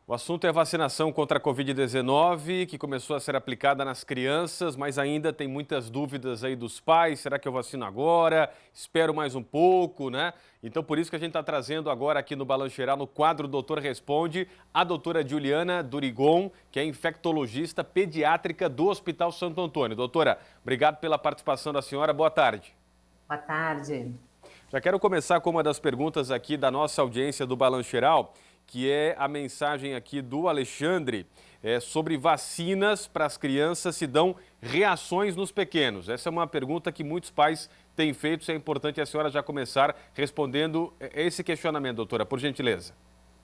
O assunto é a vacinação contra a Covid-19, que começou a ser aplicada nas crianças, mas ainda tem muitas dúvidas aí dos pais. Será que eu vacino agora? Espero mais um pouco, né? Então, por isso que a gente está trazendo agora aqui no Balanço Geral, no quadro Doutor Responde, a doutora Juliana Durigon, que é infectologista pediátrica do Hospital Santo Antônio. Doutora, obrigado pela participação da senhora. Boa tarde. Boa tarde. Já quero começar com uma das perguntas aqui da nossa audiência do Balanço Geral, que é a mensagem aqui do Alexandre sobre vacinas para as crianças, se dão reações nos pequenos. Essa é uma pergunta que muitos pais têm feito, é importante a senhora já começar respondendo esse questionamento, doutora, por gentileza.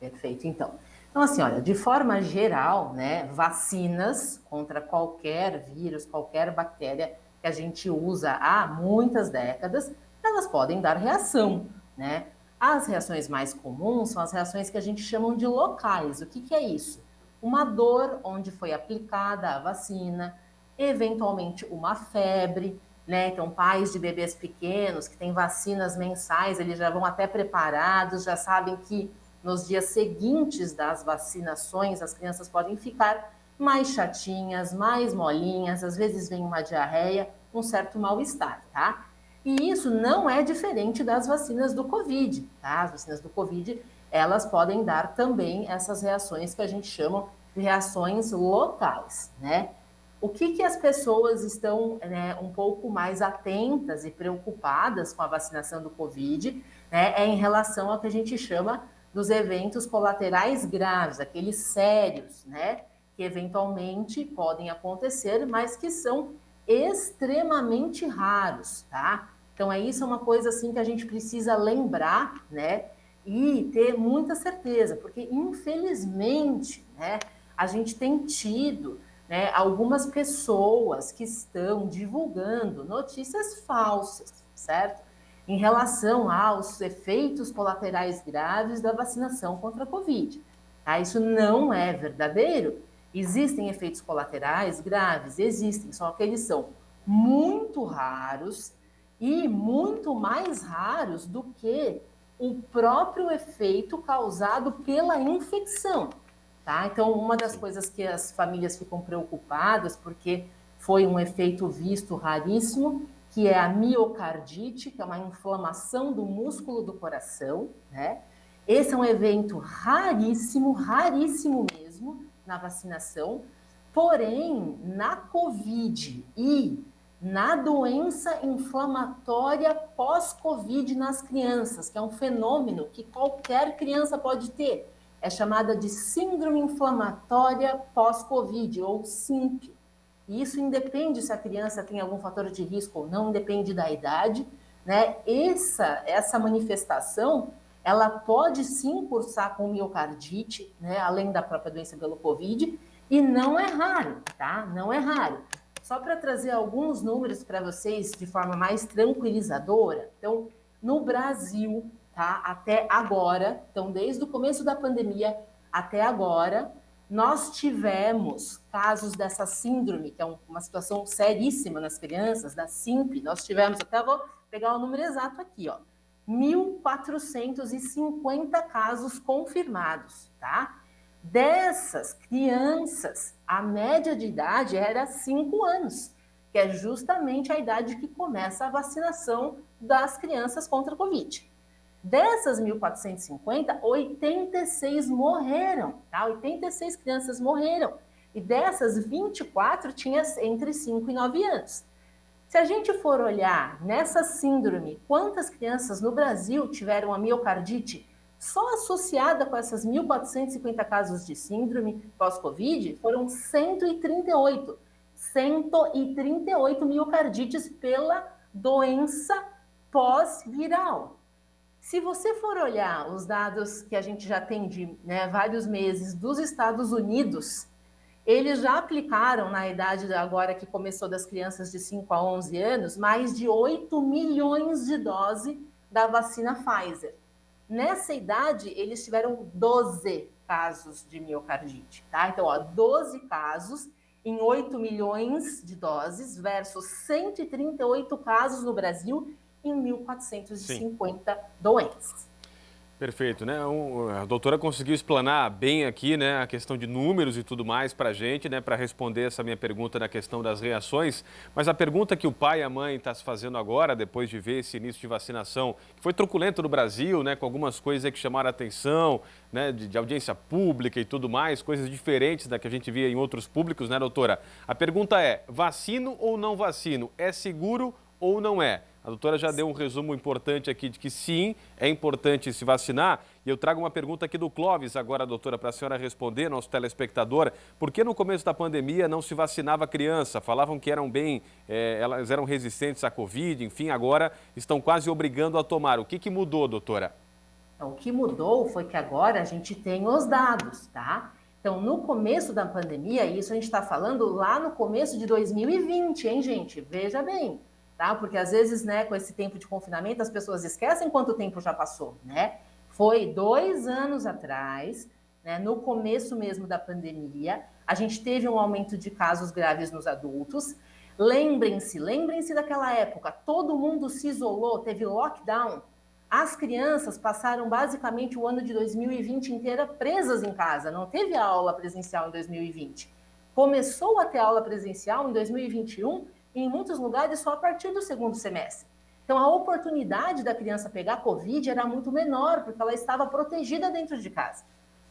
Perfeito, então. Então, assim, olha, de forma geral, né, vacinas contra qualquer vírus, qualquer bactéria que a gente usa há muitas décadas, elas podem dar reação, né? As reações mais comuns são as reações que a gente chama de locais. O que é isso? Uma dor onde foi aplicada a vacina, eventualmente uma febre, né? Então, pais de bebês pequenos que têm vacinas mensais, eles já vão até preparados, já sabem que nos dias seguintes das vacinações as crianças podem ficar mais chatinhas, mais molinhas, às vezes vem uma diarreia, um certo mal-estar, tá? E isso não é diferente das vacinas do Covid, tá? As vacinas do Covid, elas podem dar também essas reações que a gente chama de reações locais, né? O que as pessoas estão, né, um pouco mais atentas e preocupadas com a vacinação do Covid, né, é em relação ao que a gente chama dos eventos colaterais graves, aqueles sérios, né, que eventualmente podem acontecer, mas que são extremamente raros, tá? Então, isso é uma coisa assim que a gente precisa lembrar, né? E ter muita certeza, porque infelizmente, né, a gente tem tido, né, algumas pessoas que estão divulgando notícias falsas, certo? Em relação aos efeitos colaterais graves da vacinação contra a Covid. Tá? Isso não é verdadeiro. Existem efeitos colaterais graves, existem, só que eles são muito raros e muito mais raros do que o próprio efeito causado pela infecção. Tá? Então, uma das coisas que as famílias ficam preocupadas, porque foi um efeito visto raríssimo, que é a miocardite, que é uma inflamação do músculo do coração, né? Esse é um evento raríssimo, raríssimo mesmo, na vacinação, porém, na Covid e na doença inflamatória pós-Covid nas crianças, que é um fenômeno que qualquer criança pode ter, é chamada de síndrome inflamatória pós-Covid, ou SINP. E isso independe se a criança tem algum fator de risco ou não, independe da idade, né? Essa manifestação, ela pode sim cursar com miocardite, né? Além da própria doença pelo Covid, e não é raro, tá? Não é raro. Só para trazer alguns números para vocês de forma mais tranquilizadora, então, no Brasil, tá? Até agora, então desde o começo da pandemia até agora, nós tivemos casos dessa síndrome, que é uma situação seríssima nas crianças, da SINP, nós tivemos, até vou pegar o número exato aqui, ó, 1.450 casos confirmados, tá? Dessas crianças, a média de idade era 5 anos, que é justamente a idade que começa a vacinação das crianças contra a Covid. Dessas 1.450, 86 morreram, tá? 86 crianças morreram. E dessas, 24 tinham entre 5 e 9 anos. Se a gente for olhar nessa síndrome, quantas crianças no Brasil tiveram a miocardite só associada com essas 1.450 casos de síndrome pós-Covid, foram 138. 138 miocardites pela doença pós-viral. Se você for olhar os dados que a gente já tem de vários meses dos Estados Unidos, eles já aplicaram na idade agora que começou das crianças de 5 a 11 anos, mais de 8 milhões de doses da vacina Pfizer. Nessa idade, eles tiveram 12 casos de miocardite, tá? Então, 12 casos em 8 milhões de doses versus 138 casos no Brasil em Sim. 1.450 doentes. Perfeito, né? A doutora conseguiu explanar bem aqui, né, a questão de números e tudo mais para a gente, né, para responder essa minha pergunta na questão das reações. Mas a pergunta que o pai e a mãe estão se fazendo agora, depois de ver esse início de vacinação, que foi truculento no Brasil, né, com algumas coisas aí que chamaram a atenção, né, de audiência pública e tudo mais, coisas diferentes da que a gente via em outros públicos, né, doutora? A pergunta é: vacino ou não vacino? É seguro ou não é? A doutora já deu um resumo importante aqui de que sim, é importante se vacinar. E eu trago uma pergunta aqui do Clóvis agora, doutora, para a senhora responder, nosso telespectador. Por que no começo da pandemia não se vacinava a criança? Falavam que eram elas eram resistentes à Covid, enfim, agora estão quase obrigando a tomar. O que mudou, doutora? Então, o que mudou foi que agora a gente tem os dados, tá? Então, no começo da pandemia, isso a gente está falando lá no começo de 2020, hein, gente? Veja bem, tá? Porque às vezes, né, com esse tempo de confinamento, as pessoas esquecem quanto tempo já passou, né? Foi 2 anos atrás, né, no começo mesmo da pandemia, a gente teve um aumento de casos graves nos adultos. Lembrem-se daquela época, todo mundo se isolou, teve lockdown. As crianças passaram basicamente o ano de 2020 inteira presas em casa, não teve aula presencial em 2020. Começou a ter aula presencial em 2021 e em muitos lugares só a partir do segundo semestre. Então a oportunidade da criança pegar Covid era muito menor, porque ela estava protegida dentro de casa.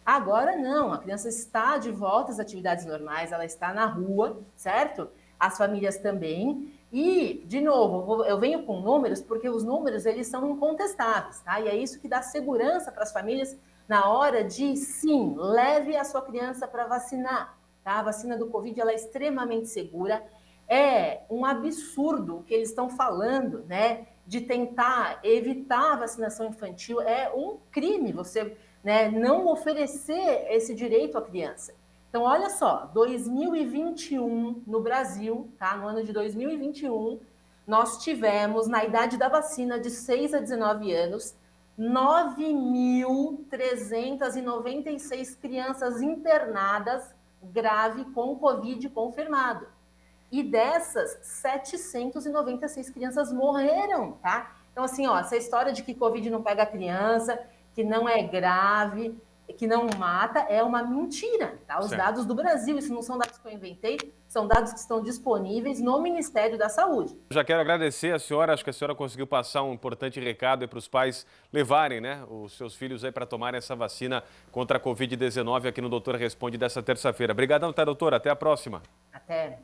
Agora não, a criança está de volta às atividades normais, ela está na rua, certo? As famílias também. E, de novo, eu venho com números porque os números eles são incontestáveis, tá? E é isso que dá segurança para as famílias na hora de, sim, leve a sua criança para vacinar, tá? A vacina do Covid ela é extremamente segura. É um absurdo o que eles estão falando, né? De tentar evitar a vacinação infantil. É um crime você, né, não oferecer esse direito à criança. Então, olha só, 2021 no Brasil, tá? No ano de 2021, nós tivemos, na idade da vacina de 6 a 19 anos, 9.396 crianças internadas grave com Covid confirmado. E dessas, 796 crianças morreram, tá? Então, assim, ó, essa história de que Covid não pega a criança, que não é grave, que não mata, é uma mentira, tá? Os dados do Brasil, isso não são dados que eu inventei, são dados que estão disponíveis no Ministério da Saúde. Já quero agradecer a senhora, acho que a senhora conseguiu passar um importante recado para os pais levarem, né, os seus filhos aí para tomarem essa vacina contra a Covid-19 aqui no Doutora Responde dessa terça-feira. Obrigadão, tá, doutora? Até a próxima. Até.